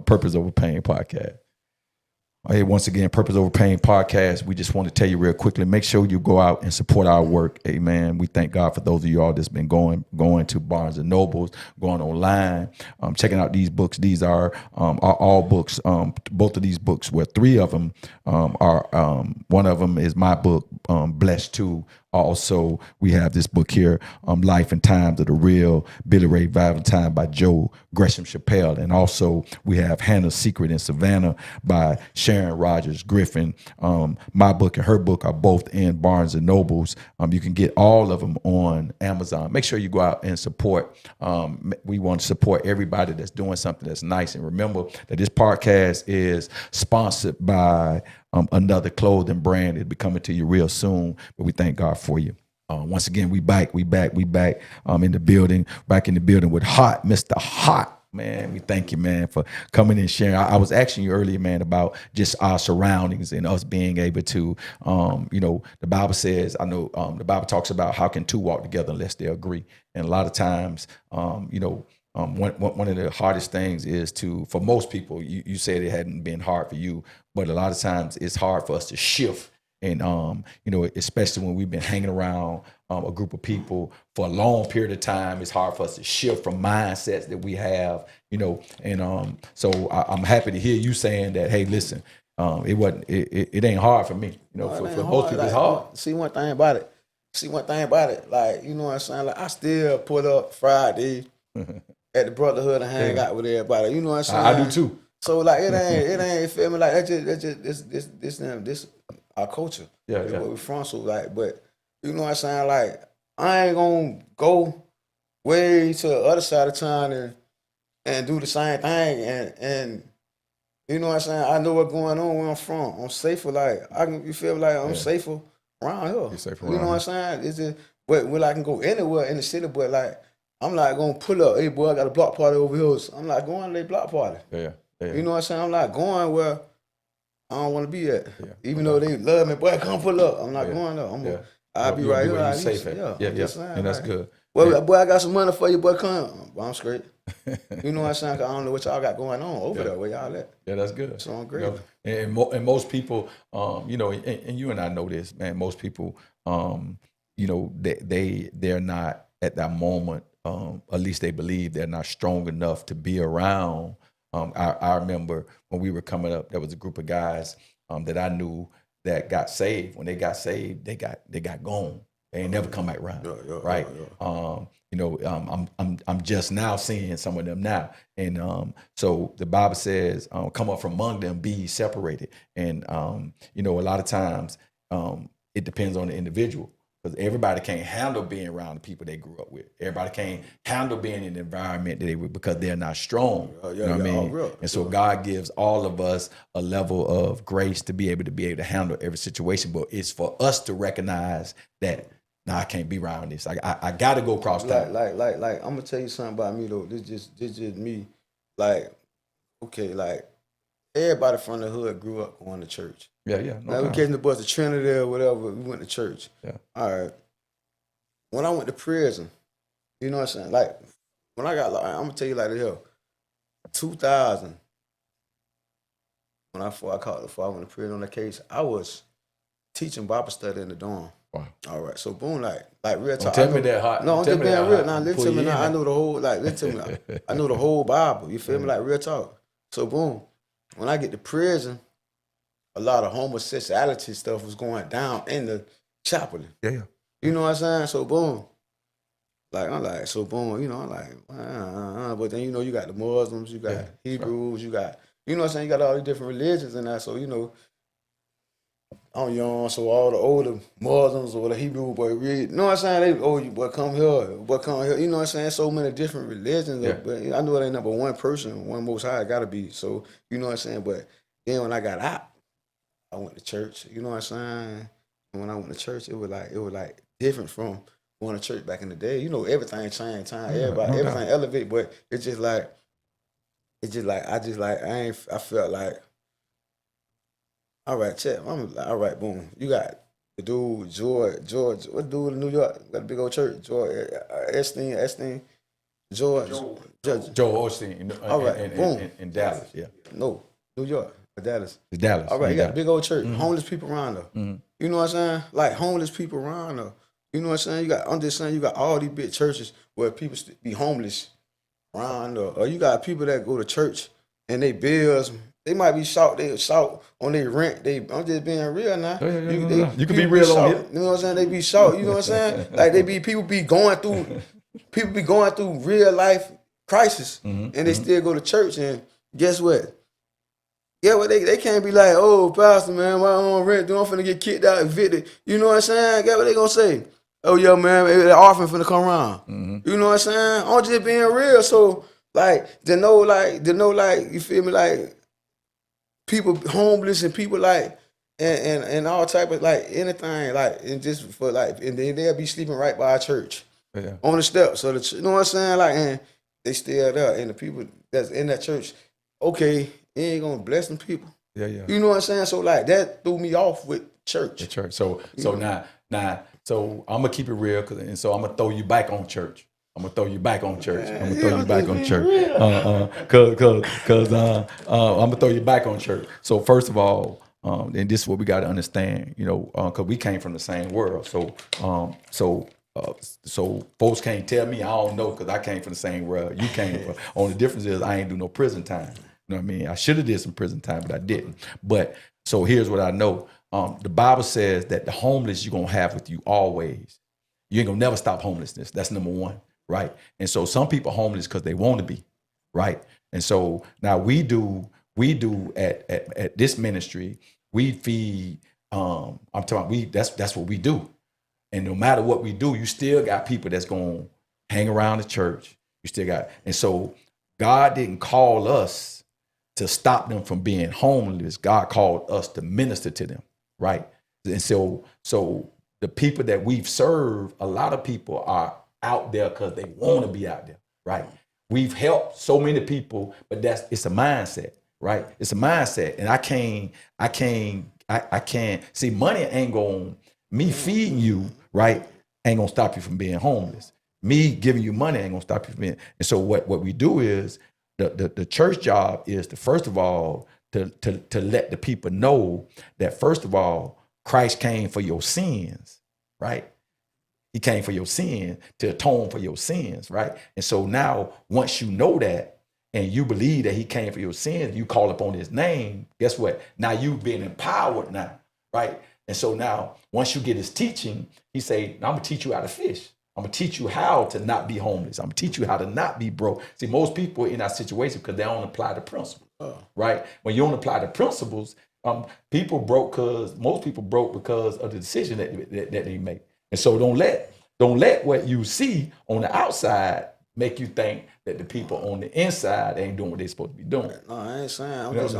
Purpose Over Pain podcast. Hey, once again, Purpose Over Pain podcast. We just want to tell you real quickly, make sure you go out and support our work. Amen. We thank God for those of you all that's been going to Barnes and Nobles, going online, checking out these books. These are all books. Both of these books, well, 3 of them are. One of them is my book, Blessed 2. Also, we have this book here, Life and Times of the Real Billy Ray Valentine by Joe Gresham Chappelle. And also, we have Hannah's Secret in Savannah by Sharon Rogers Griffin. My book and her book are both in Barnes and Nobles. You can get all of them on Amazon. Make sure you go out and support. We want to support everybody that's doing something that's nice. And remember that this podcast is sponsored by another clothing brand. It'll be coming to you real soon, but we thank God for you. Once again, we back in the building, back in the building with Hot, Mr. Hot. Man, we thank you, man, for coming and sharing. I was asking you earlier, man, about just our surroundings and us being able to, the Bible says, I know the Bible talks about how can 2 walk together unless they agree. And a lot of times, one of the hardest things is for most people, you said it hadn't been hard for you, but a lot of times it's hard for us to shift. And, especially when we've been hanging around a group of people for a long period of time, it's hard for us to shift from mindsets that we have, so I'm happy to hear you saying that, hey, listen, it ain't hard for me. For most people, it's hard. See one thing about it, like, you know what I'm saying? Like, I still put up Friday at the Brotherhood and hang out with everybody. You know what I'm saying? I do too. So, like, it ain't feel me, like, that's just this our culture. Yeah. Where we from. So, like, but you know what I'm saying? Like, I ain't gonna go way to the other side of town and do the same thing. And you know what I'm saying? I know what's going on where I'm from. I'm safer. Like, you feel like I'm safer around here. You're safer you know around what I'm saying? It's just, but I can go anywhere in the city, but like, I'm not gonna pull up, hey boy, I got a block party over here. So I'm not going to their block party. Yeah. You know what I'm saying? I'm not going where I don't want to be at. Yeah. Even though they love me, boy, come pull up. I'm not going there. I'll be right here. You're safe at. Yeah. And that's good. Well, boy, I got some money for you, boy, come. Well, I'm straight. You know what I'm saying? 'Cause I don't know what y'all got going on over there where y'all at. Yeah, that's good. So I'm great. And most people, and you and I know this, man, most people, they're not at that moment, at least they believe they're not strong enough to be around. I remember when we were coming up, there was a group of guys that I knew that got saved. When they got saved, they got gone. They ain't never come back around, right? I'm just now seeing some of them now, and so the Bible says, "Come up from among them, be ye separated." And a lot of times it depends on the individual. Because everybody can't handle being around the people they grew up with. Everybody can't handle being in an environment that they were because they're not strong. You know what I mean? And so God gives all of us a level of grace to be able to handle every situation. But it's for us to recognize that, I can't be around this. I got to go across town. Like, I'm gonna tell you something about me though. This just me. Like, okay, like everybody from the hood grew up going to church. Yeah. Like we catching the bus to Trinity or whatever, we went to church. Yeah. All right. When I went to prison, you know what I'm saying? Like, when I got, I'm gonna tell you like this, 2000, before I went to prison on the case, I was teaching Bible study in the dorm. Wow. All right. So boom, like real talk. Don't tell me that hot. No, I'm just being real. Now listen to me now. I know the whole, listen to me. I know the whole Bible. You feel me? Like real talk. So boom, when I get to prison, a lot of homosexuality stuff was going down in the chaplain. Yeah. You know what I'm saying? So boom. Like I'm like, so boom, you know, I'm like, but then you know, you got the Muslims, you got Hebrews, you got, you know what I'm saying, you got all these different religions and that. So, you know, I'm young, so all the older Muslims or the Hebrew boy read, you know what I'm saying? They, oh, you boy, come here, you know what I'm saying? So many different religions, but I know it ain't number one person, one most high, it gotta be. So, you know what I'm saying? But then when I got out, I went to church, you know what I'm saying? And when I went to church, it was like different from going to church back in the day. You know, everything changed, everything elevated, but I felt like, all right, check. I'm like, all right, boom. You got the dude, George, what dude in New York? Got a big old church, George, Epstein, George. Joe Osteen. All right, boom. In Dallas, yeah. No, New York, Dallas. It's Dallas. All right, you got a big old church, homeless people around there. Mm-hmm. You know what I'm saying? Like homeless people around there. You know what I'm saying? I'm just saying you got all these big churches where people be homeless around there. Or you got people that go to church and they bills, they might be short on their rent. I'm just being real now. You can be real on it. You know what I'm saying? They be short, you know what I'm saying? Like people be going through real life crisis and they still go to church and guess what? Yeah, well, they can't be like, oh, pastor, man, why I'm on rent? I'm finna get kicked out, evicted. You know what I'm saying? Get what they gonna say? Oh, yo, man, the orphan finna come around. You know what I'm saying? I'm just being real. So, like, to know, you feel me, like, people homeless and people like, and all type of, like, anything, like, and just for, like, and then they'll be sleeping right by our church on the steps. So, you know what I'm saying? Like, and they still there. And the people that's in that church, okay, you ain't gonna bless them people. Yeah. You know what I'm saying? So like that threw me off with church. The church. So now, so I'm gonna keep it real, and so I'm gonna throw you back on church. I'm gonna throw you back on church. I'm gonna throw you back on church. So first of all, and this is what we got to understand, you know, because we came from the same world. So folks can't tell me I don't know because I came from the same world you came from. Only difference is I ain't do no prison time. You know what I mean? I should have did some prison time, but I didn't. But so here's what I know. The Bible says that the homeless you're going to have with you always. You ain't going to never stop homelessness. That's number one, right? And so some people are homeless because they want to be, right? And so now we do at this ministry, we feed, I'm talking about that's what we do. And no matter what we do, you still got people that's going to hang around the church. You still got, and so God didn't call us to stop them from being homeless. God called us to minister to them, right? And so the people that we've served, a lot of people are out there because they want to be out there, right? We've helped so many people, but it's a mindset, right? It's a mindset, and I can't see money ain't going. Me feeding you, right, ain't gonna stop you from being homeless. Me giving you money ain't gonna stop you from being. And so what we do is the church job is to first of all to let the people know that first of all Christ came for your sins, right? He came for your sin to atone for your sins, right? And so now once you know that and you believe that he came for your sins, you call upon his name. Guess what? Now you've been empowered now, right? And so now, once you get his teaching, he say, I'm going to teach you how to fish. I'm going to teach you how to not be homeless. I'm going to teach you how to not be broke. See, most people in that situation because they don't apply the principles, right? When you don't apply the principles, most people broke because of the decision that they make. And so don't let what you see on the outside make you think that the people on the inside ain't doing what they're supposed to be doing. No, I ain't saying. I'm just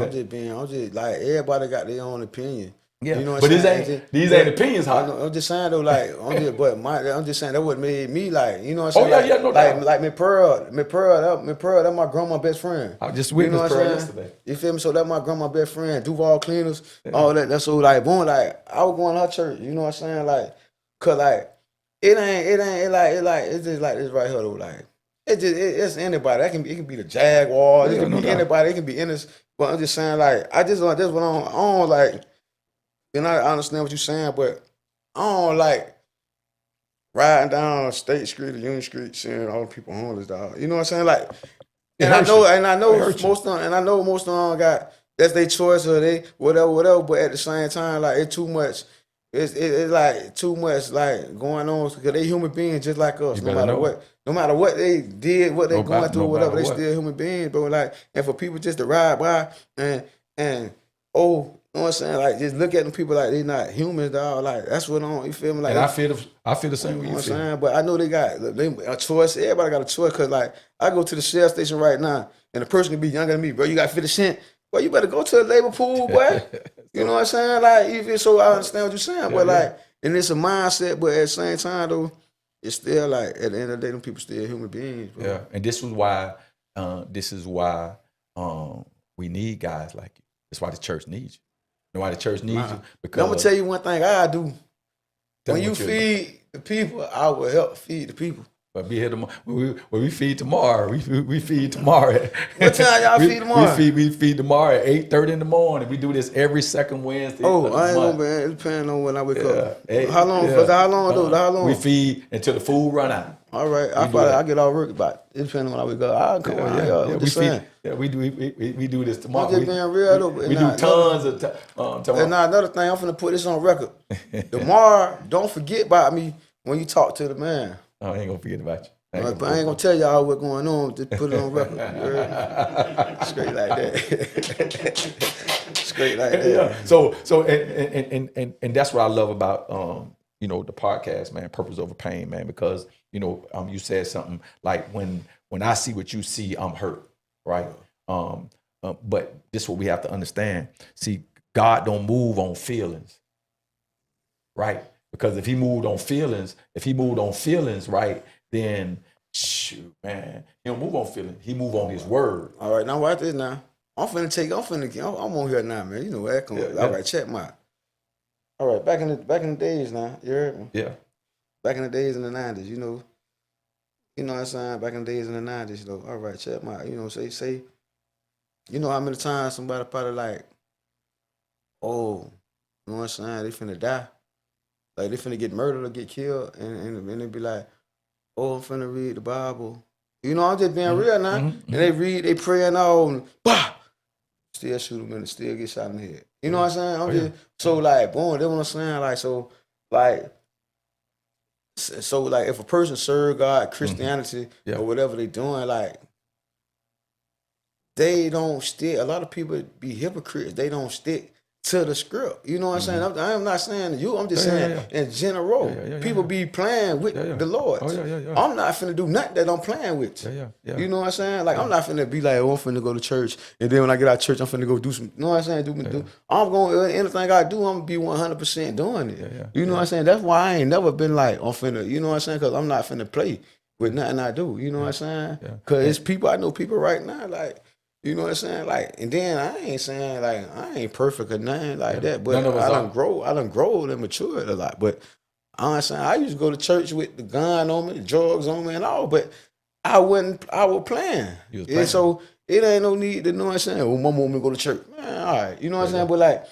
like everybody got their own opinion. Yeah, you know what but I'm saying? these ain't opinions, huh? I'm just saying though, like I'm just saying that what made me like, you know what I'm saying? Oh yeah, no doubt. Like me Pearl, that my grandma's best friend. I just witnessed Pearl yesterday. You feel me? So that my grandma's best friend, Duval Cleaners, all that. That's so like boom, like I was going to her church. You know what I'm saying? Like, cause like it ain't it's just like this right here though, like. It's anybody. It can be the Jaguar. It can be anybody. It can be any. But I'm just saying, like, that's what I'm like. And I understand what you're saying, but I don't like riding down State Street or Union Street seeing all the people homeless, dog. You know what I'm saying? Like, and I know most of them got that's their choice or they whatever. But at the same time, like, it's too much. It's like too much like going on because they human beings just like us. You better know. No matter what they did, what they going through, No or whatever, matter they what. still human beings, bro. Like, and for people just to ride by and oh, you know what I'm saying? Like, just look at them people like they not humans, dog. Like, that's what you feel me? Like, And I feel the same way you know you what I'm feel. saying? But I know they got a choice. Everybody got a choice. Cause like I go to the Shell station right now, and the person can be younger than me, bro. You got 50 cents. Well, you better go to the labor pool, boy. You know what I'm saying? Like, even so, I understand what you're saying, but like, and it's a mindset, but at the same time, though, it's still like at the end of the day, them people still human beings, bro. Yeah, and this is why we need guys like you. That's why the church needs you. You know why the church needs you? Because I'm gonna tell you one thing I do. Tell When me you what you do. feed the people, I will help feed the people. But be here tomorrow. When we feed tomorrow, we feed tomorrow. What time y'all feed tomorrow? We feed tomorrow at 8:30 in the morning. We do this every second Wednesday. Oh, of the I ain't month. gonna be. It depends on when I wake up. Hey, How long? yeah. How long though? How long? We feed until the food run out. All right, I get all work about it. Depending on when I wake up. I'll come around. Yeah, I'm just saying. We do this tomorrow. I'm just being real though. We do tons of tomorrow. And now another thing, I'm finna put this on record. Tomorrow, don't forget about me when you talk to the man. I ain't gonna forget about you. I I ain't gonna tell y'all what's going on. Just put it on record. You heard me? Straight like that. Straight like that. Yeah. So and that's what I love about the podcast, man, Purpose Over Pain, man, because you said something like when I see what you see, I'm hurt, right? But this is what we have to understand. See, God don't move on feelings, right? Because if he moved on feelings, right, then shoot, man, he don't move on feelings. He move on his word. All right, now watch this now. I'm on here now, man. You know that comes. All right, check my. All right, back in the days now, you heard me? Yeah. Back in the days in the 90s, you know what I'm saying? Back in the days in the 90s, though. All right, check my, say, you know how many times somebody probably like, oh, you know what I'm saying? They finna die. Like they finna get murdered or get killed, and they be like, oh, I'm finna read the Bible. You know, I'm just being real now. And they pray and all, and bah! Still shoot them and still get shot in the head. You know what I'm saying? So like, boom, that's what I'm saying. Like, so like if a person serve God, Christianity, or whatever they doing, like, they don't stick. A lot of people be hypocrites. They don't stick to the script. You know what I'm saying? I'm not saying you. I'm just saying in general. People be playing with the Lord. I'm not finna do nothing that I'm playing with. You know what I'm saying? Like, I'm not finna be like, oh, I'm finna go to church, and then when I get out of church, I'm finna go do some, you know what I'm saying? I'm going, anything I do, I'm gonna be 100% doing it. You know what I'm saying? That's why I ain't never been like, I'm finna, you know what I'm saying? Because I'm not finna play with nothing I do. You know what I'm saying? Because it's people, I know people right now, like, you know what I'm saying? Like, and then I ain't saying like I ain't perfect or nothing like that, but I done grow and matured a lot. But I'm saying I used to go to church with the gun on me, the drugs on me and all, but I was playing. And so it ain't no need to, know what I'm saying? Well, mama want me to go to church. Man, all right. You know what I'm saying? But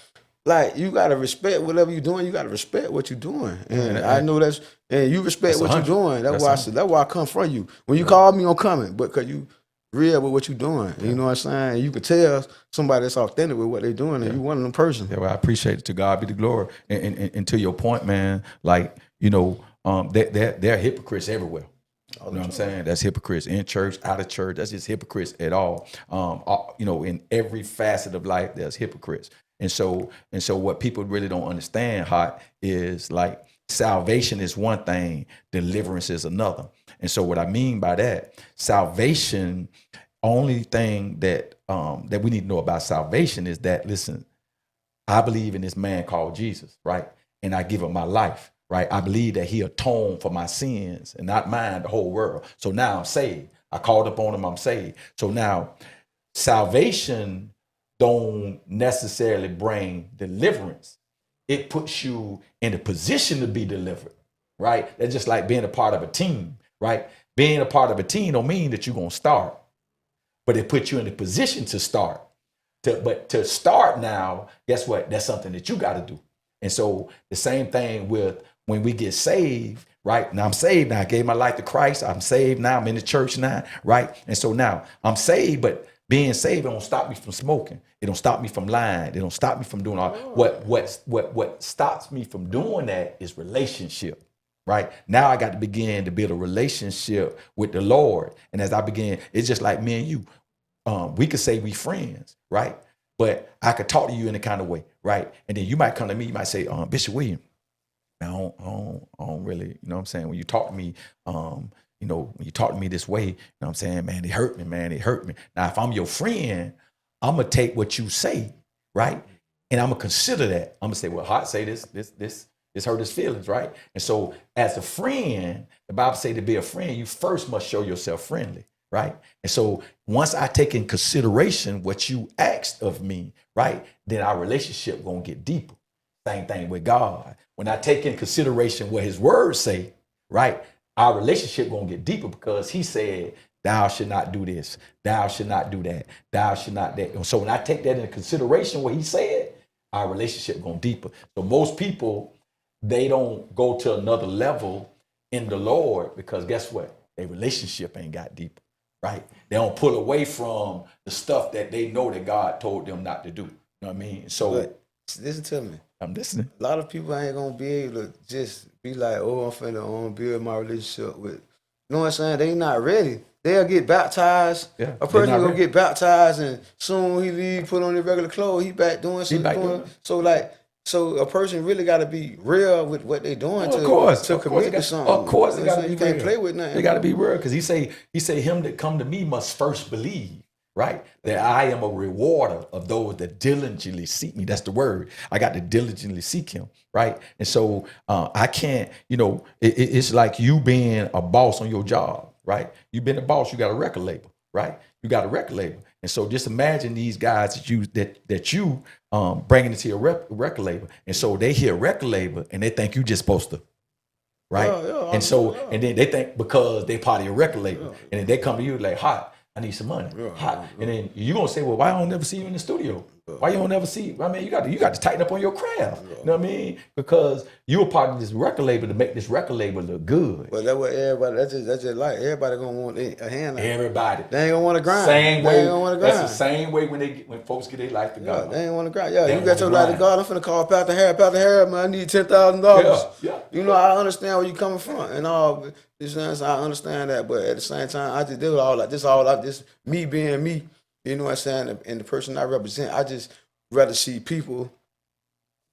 like you gotta respect whatever you're doing, you gotta respect what you're doing. And I know and you respect what you're doing. That's why I come from you. When you call me, I'm coming, but cause you real with what you're doing. You know what I'm saying? You can tell somebody that's authentic with what they're doing, and you one of them person. Yeah, well, I appreciate it. To God be the glory. And to your point, man, like, they're hypocrites everywhere. You know what I'm saying? That's hypocrites in church, out of church. That's just hypocrites at all. In every facet of life, there's hypocrites. And so what people really don't understand, Hot, is like salvation is one thing, deliverance is another. And so what I mean by that, salvation, only thing that we need to know about salvation is that, listen, I believe in this man called Jesus, right? And I give him my life, right? I believe that he atoned for my sins and not mine, the whole world. So now I'm saved. I called upon him, I'm saved. So now salvation don't necessarily bring deliverance. It puts you in a position to be delivered, right? That's just like being a part of a team. Right? Being a part of a team don't mean that you're going to start, but it puts you in a position to start. But to start now, guess what? That's something that you got to do. And so the same thing with when we get saved, right? Now I'm saved. Now I gave my life to Christ. I'm saved now. I'm in the church now, right? And so now I'm saved, but being saved don't stop me from smoking. It don't stop me from lying. It don't stop me from doing all. What stops me from doing that is relationship. Right now, I got to begin to build a relationship with the Lord, and as I begin, it's just like me and you. We could say we friends, right? But I could talk to you in a kind of way, right? And then you might come to me, you might say, Bishop William, I don't really, you know what I'm saying? When you talk to me, when you talk to me this way, you know what I'm saying, man, it hurt me, man, it hurt me. Now, if I'm your friend, I'm gonna take what you say, right? And I'm gonna consider that. I'm gonna say, well, Hot say this hurt his feelings, right? And so as a friend, the Bible say to be a friend, you first must show yourself friendly, right? And so once I take in consideration what you asked of me, right, then our relationship gonna get deeper. Same thing with God. When I take in consideration what his words say, right, our relationship gonna get deeper because he said, thou should not do this, thou should not do that, thou should not that. And so when I take that into consideration, what he said, our relationship gonna deeper. So most people, they don't go to another level in the Lord because guess what? Their relationship ain't got deeper, right? They don't pull away from the stuff that they know that God told them not to do. You know what I mean? So But listen to me. I'm listening. A lot of people ain't gonna be able to just be like, oh, I'm finna build my relationship with. You know what I'm saying? They not ready. They'll get baptized. Yeah, A person gonna ready. get baptized and soon he leave, put on his regular clothes, he back doing something. So a person really got to be real with what they doing to commit to something. Of course, they got to be you real. can't play with nothing. They got to be real because he say him that come to me must first believe, right? That I am a rewarder of those that diligently seek me. That's the word. I got to diligently seek him, right? And so I can't, it's like you being a boss on your job, right? You've been a boss, you got a record label, right? You got a record label. And so just imagine these guys that you bringing into your record label. And so they hear record label and they think you just supposed to, right? And then they think because they part of your record label, and then they come to you like, Hot, I need some money. Hot. And then you gonna say, well, why I don't never see you in the studio? Why you don't never see? I mean, you got to tighten up on your craft. You know what I mean? Because you were part of this record label to make this record label look good. But that's what everybody. That's just like everybody gonna want a hand. Everybody. They ain't gonna want to grind. Same way. They ain't gonna want to grind. That's the same way when folks get their life to God. They ain't want to grind. Yeah, you got your life to God. I'm finna call Pastor Harry, man. I need $10,000. Yeah. I understand where you coming from and all. I understand that, but at the same time, I just do all that. This me being me. You know what I'm saying? And the person I represent, I just rather see people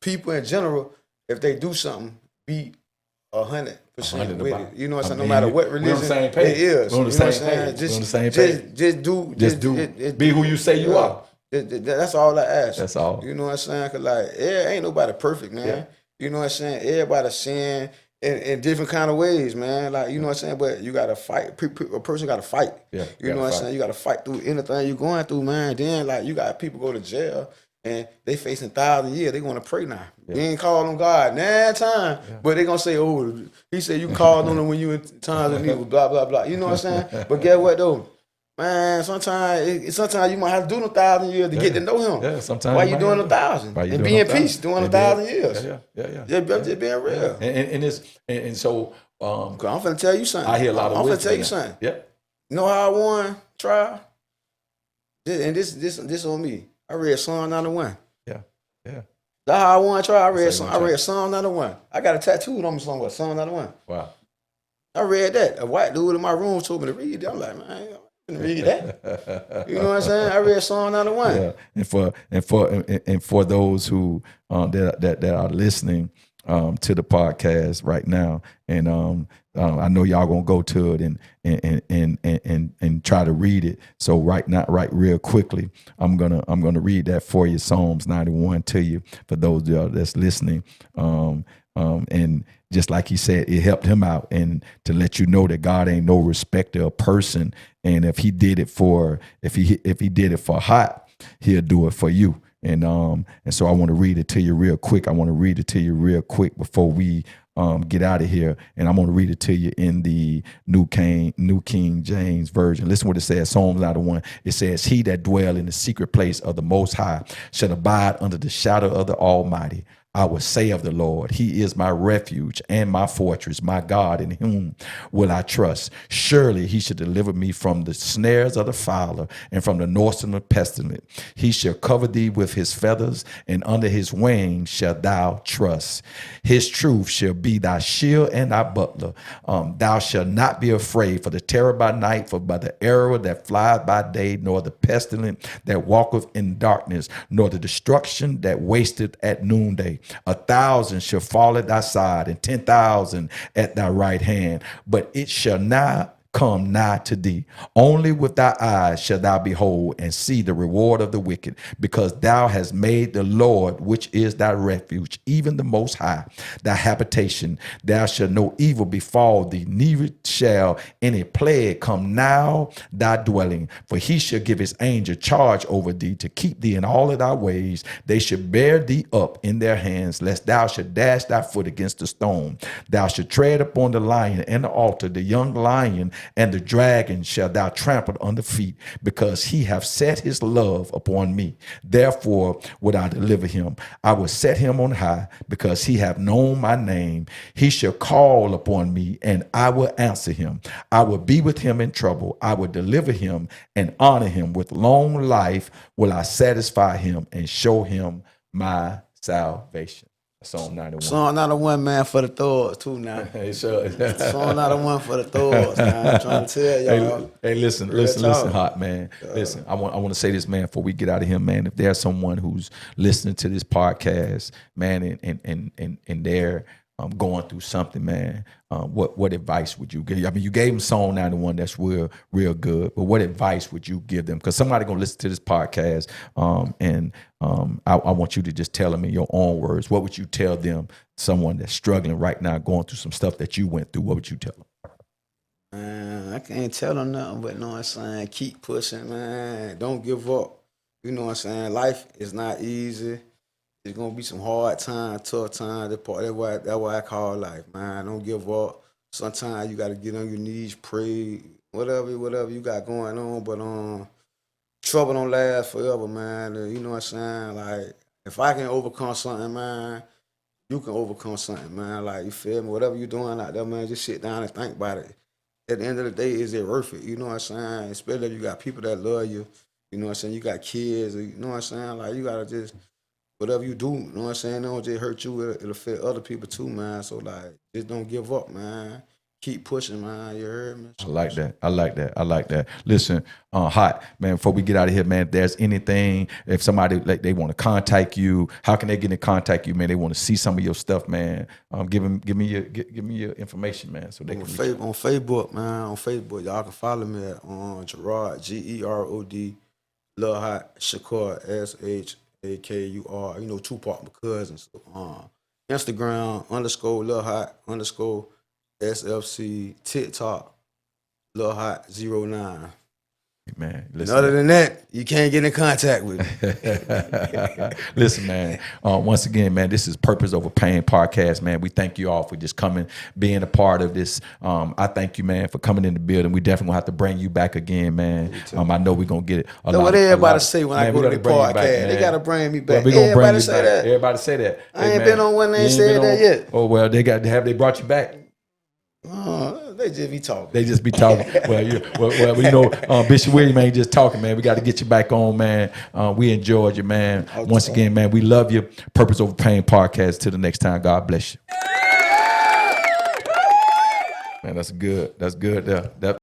in general, if they do something, be 100% with it. You know what I'm saying? No matter what religion it is. We're on the same page. Just do. Be who you say you are. That's all I ask. That's all. You know what I'm saying? Cause ain't nobody perfect, man. Yeah. You know what I'm saying? Everybody sin in different kind of ways, man. Like, you know what I'm saying? But you gotta fight. A person gotta fight. Yeah. You know what I'm saying? You gotta fight through anything you're going through, man. Then like you got people go to jail and they facing 1,000 years. They gonna pray now. Yeah. You ain't called on God that time, but they gonna say, oh, he said you called on him when you in times of need, blah blah blah. You know what I'm saying? But guess what though? Man, sometimes you might have to do 1,000 years to get to know him. Yeah, sometimes. Why you doing 1,000? And be in peace doing 1,000 years. Yeah. Just being real. And so I'm finna tell you something. I hear a lot of I'm wisdom. finna tell you something. Yep. You know how I won trial? And this on me. I read Psalm 91. Yeah. That's how I won trial. I read Psalm 91. I got a tattooed on me somewhere, Psalm 91. Wow. I read that. A white dude in my room told me to read that. I'm like, man, I ain't gonna read that. You know what I'm saying? I read Psalm 91. Yeah. And for those who that are listening to the podcast right now, and I know y'all gonna go to it and try to read it. So right real quickly, I'm gonna read that for you, Psalms 91 to you for those that's listening. And just like he said, it helped him out, and to let you know that God ain't no respecter of person, and if he did it for Hot, he'll do it for you. And so I want to read it to you real quick. Before we get out of here, and I'm going to read it to you in the New King James Version. Listen what it says, Psalms 91. It says, he that dwell in the secret place of the Most High shall abide under the shadow of the Almighty. I will say of the Lord, he is my refuge and my fortress, my God, in whom will I trust. Surely he shall deliver me from the snares of the fowler and from the noisome pestilence. He shall cover thee with his feathers, and under his wings shalt thou trust. His truth shall be thy shield and thy buckler. Thou shalt not be afraid for the terror by night, for by the arrow that flieth by day, nor the pestilence that walketh in darkness, nor the destruction that wasteth at noonday. 1,000 shall fall at thy side, and 10,000 at thy right hand, but it shall not come nigh to thee. Only with thy eyes shalt thou behold and see the reward of the wicked, because thou hast made the Lord, which is thy refuge, even the Most High, thy habitation. Thou shalt no evil befall thee, neither shall any plague come now thy dwelling. For he shall give his angel charge over thee to keep thee in all of thy ways. They shall bear thee up in their hands, lest thou should dash thy foot against a stone. Thou shalt tread upon the lion and the altar, the young lion and the dragon shall thou trample under feet, because he hath set his love upon me. Therefore would I deliver him. I will set him on high, because he hath known my name. He shall call upon me, and I will answer him. I will be with him in trouble. I will deliver him and honor him. With long life will I satisfy him and show him my salvation. Psalm 91. Psalm 91, man, for the Thors, too, now. Hey, sure. Psalm 91 for the Thors, man. I'm trying to tell y'all. Hey, listen, hot, man. Listen, I want to say this, man, before we get out of here, man. If there's someone who's listening to this podcast, man, and they're going through something, man, what advice would you give? I mean, you gave them Psalm 91, that's real good, but what advice would you give them? Because somebody gonna listen to this podcast, and I want you to just tell them in your own words. What would you tell them, someone that's struggling right now, going through some stuff that you went through? What would you tell them? Man, I can't tell them nothing but, you know what I'm saying, keep pushing, man. Don't give up. You know what I'm saying? Life is not easy. It's gonna be some hard times, tough times. That's why I call life, man. Don't give up. Sometimes you gotta get on your knees, pray, whatever you got going on. But trouble don't last forever, man. You know what I'm saying? Like, if I can overcome something, man, you can overcome something, man. Like, you feel me? Whatever you're doing out there, man, just sit down and think about it. At the end of the day, is it worth it? You know what I'm saying? Especially if you got people that love you. You know what I'm saying? You got kids. You know what I'm saying? Like, you gotta just, whatever you do, you know what I'm saying? It don't just hurt you, it'll affect other people too, man. So, like, just don't give up, man. Keep pushing, man. You heard me? I like that. Listen, hot, man, before we get out of here, man, if there's anything, if somebody, like, they want to contact you, how can they get in contact you, man? They want to see some of your stuff, man. Give me your information, man, so they can on Facebook, man. On Facebook, y'all can follow me at Gerod, Gerod, Lil Hot, Shakur, SHAKUR. You know, Tupac, my cousin. So, Instagram _ Lil Hot _ SFC, TikTok, Lil Hot 09. Man, listen. And other than that, you can't get in contact with me. Listen, man. Once again, man, this is Purpose Over Pain podcast, man. We thank you all for just coming, being a part of this. I thank you, man, for coming in the building. We definitely gonna have to bring you back again, man. I know we're gonna get it. That's what everybody say when I go to the podcast. They gotta bring me back. Well, everybody say that. Everybody say that. I ain't been on one that ain't said that yet. Oh well, they brought you back. They just be talking. Bishop William ain't just talking, man. We got to get you back on, man. We enjoyed you, man. Once again, man, we love you. Purpose Over Pain podcast. Till the next time, God bless you. Man, that's good. That's good.